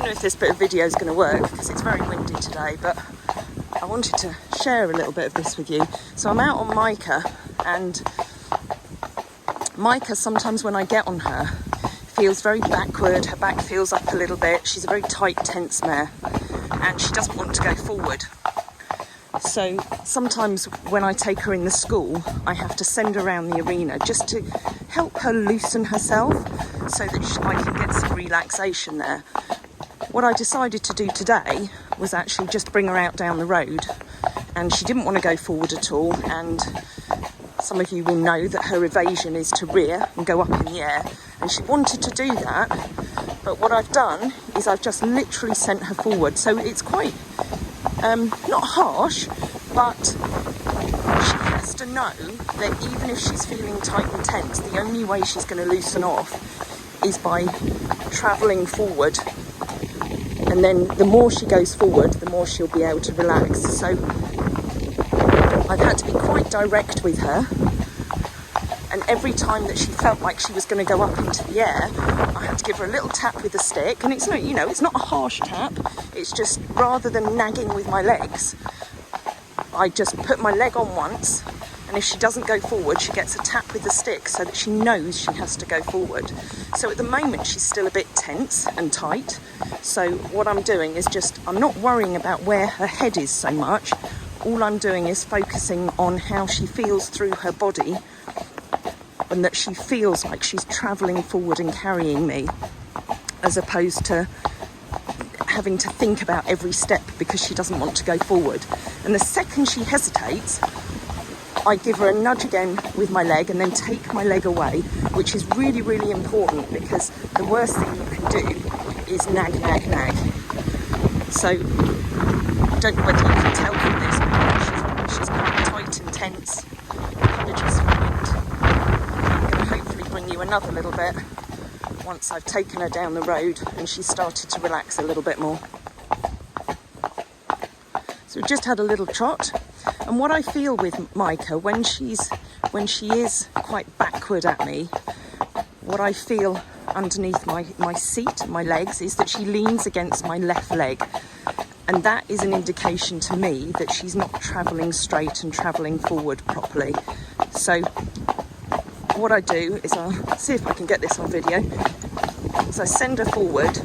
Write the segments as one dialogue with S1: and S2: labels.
S1: know if this bit of video is going to work because it's very windy today, but I wanted to share a little bit of this with you. So I'm out on Micah, and Micah, sometimes when I get on her, feels very backward. Her back feels up a little bit. She's a very tight, tense mare, and she doesn't want to go forward. So sometimes when I take her in the school, I have to send her around the arena just to help her loosen herself so that I can get some relaxation there. What I decided to do today was actually just bring her out down the road, and she didn't want to go forward at all, and some of you will know that her evasion is to rear and go up in the air, and she wanted to do that, but what I've done is I've just literally sent her forward. So it's quite not harsh, but she has to know that even if she's feeling tight and tense, the only way she's going to loosen off is by travelling forward. And then the more she goes forward, the more she'll be able to relax. So I've had to be quite direct with her. And every time that she felt like she was going to go up into the air, I had to give her a little tap with a stick. And it's not, you know, it's not a harsh tap. It's just, rather than nagging with my legs, I just put my leg on once, and if she doesn't go forward, she gets a tap with the stick so that she knows she has to go forward. So at the moment, she's still a bit tense and tight. So what I'm doing is just, I'm not worrying about where her head is so much. All I'm doing is focusing on how she feels through her body, and that she feels like she's travelling forward and carrying me, as opposed to having to think about every step because she doesn't want to go forward. And the second she hesitates, I give her a nudge again with my leg and then take my leg away, which is really, really important, because the worst thing you can do is nag, nag, nag. So I don't know whether you can tell from this, but she's quite tight and tense. I just find I'm going to hopefully bring you another little bit once I've taken her down the road and she's started to relax a little bit more. So we've just had a little trot, and what I feel with Micah when she is quite backward at me, what I feel underneath my seat, my legs, is that she leans against my left leg, and that is an indication to me that she's not travelling straight and travelling forward properly. So what I do is, I'll see if I can get this on video, is I send her forward,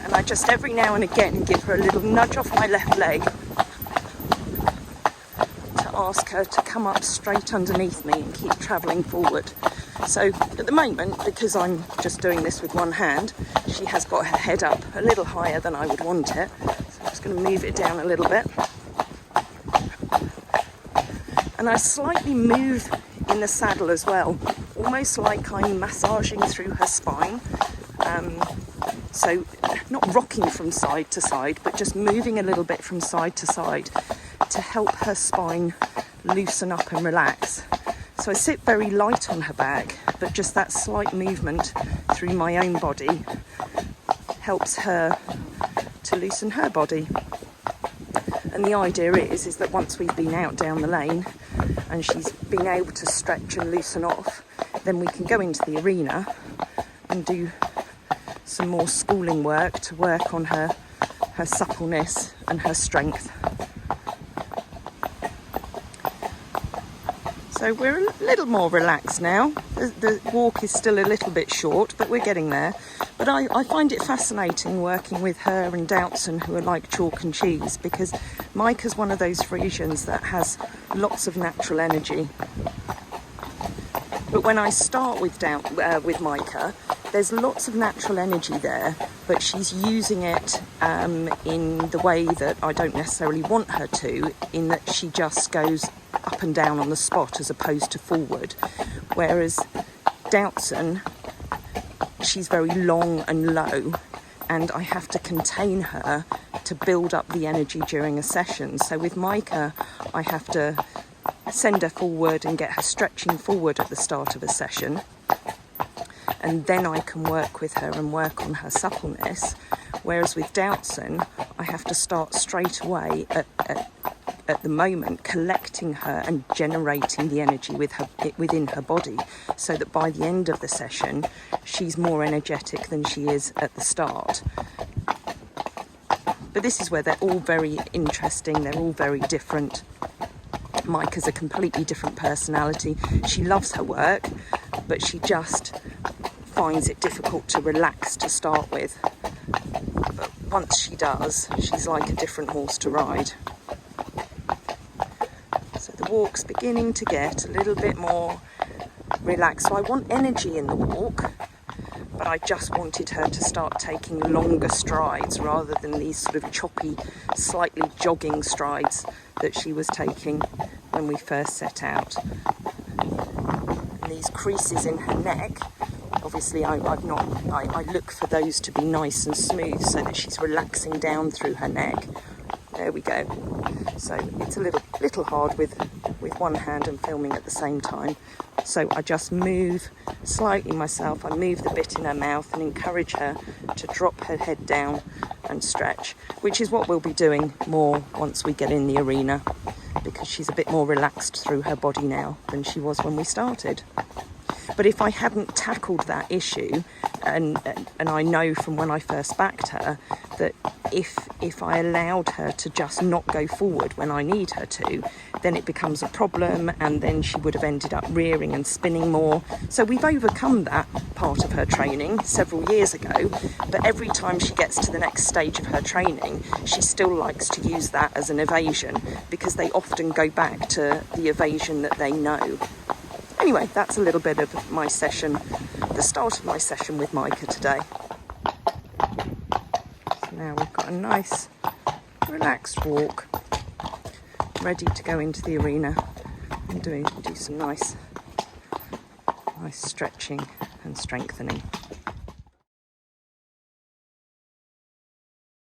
S1: and I just every now and again give her a little nudge off my left leg to ask her to come up straight underneath me and keep travelling forward. So at the moment, because I'm just doing this with one hand, she has got her head up a little higher than I would want it. So I'm just going to move it down a little bit. And I slightly move in the saddle as well, almost like I'm massaging through her spine. So not rocking from side to side, but just moving a little bit from side to side to help her spine loosen up and relax. So I sit very light on her back, but just that slight movement through my own body helps her to loosen her body. And the idea is that once we've been out down the lane and she's been able to stretch and loosen off, then we can go into the arena and do some more schooling work to work on her suppleness and her strength. So we're a little more relaxed now. The walk is still a little bit short, but we're getting there. But I find it fascinating working with her and Doubtson, who are like chalk and cheese, because Micah's one of those Friesians that has lots of natural energy. But when I start with Micah, there's lots of natural energy there, but she's using it in the way that I don't necessarily want her to, in that she just goes up and down on the spot as opposed to forward. Whereas Doubtson, she's very long and low, and I have to contain her to build up the energy during a session. So with Micah, I have to send her forward and get her stretching forward at the start of a session, and then I can work with her and work on her suppleness. Whereas with Doubtson, I have to start straight away at at the moment collecting her and generating the energy within her body, so that by the end of the session she's more energetic than she is at the start. But this is where they're all very interesting, they're all very different. Micah's a completely different personality. She loves her work, but she just finds it difficult to relax to start with. But once she does, she's like a different horse to ride. So the walk's beginning to get a little bit more relaxed. So I want energy in the walk, but I just wanted her to start taking longer strides rather than these sort of choppy, slightly jogging strides that she was taking when we first set out. And these creases in her neck, obviously I look for those to be nice and smooth so that she's relaxing down through her neck. There we go. So it's a little hard with one hand and filming at the same time. So I just move slightly myself. I move the bit in her mouth and encourage her to drop her head down and stretch, which is what we'll be doing more once we get in the arena, because she's a bit more relaxed through her body now than she was when we started. But if I hadn't tackled that issue, and I know from when I first backed her that if I allowed her to just not go forward when I need her to, then it becomes a problem, and then she would have ended up rearing and spinning more. So we've overcome that part of her training several years ago, but every time she gets to the next stage of her training, she still likes to use that as an evasion, because they often go back to the evasion that they know. Anyway, that's a little bit of my session, the start of my session with Micah today. So now we've got a nice, relaxed walk, ready to go into the arena and do some nice stretching and strengthening.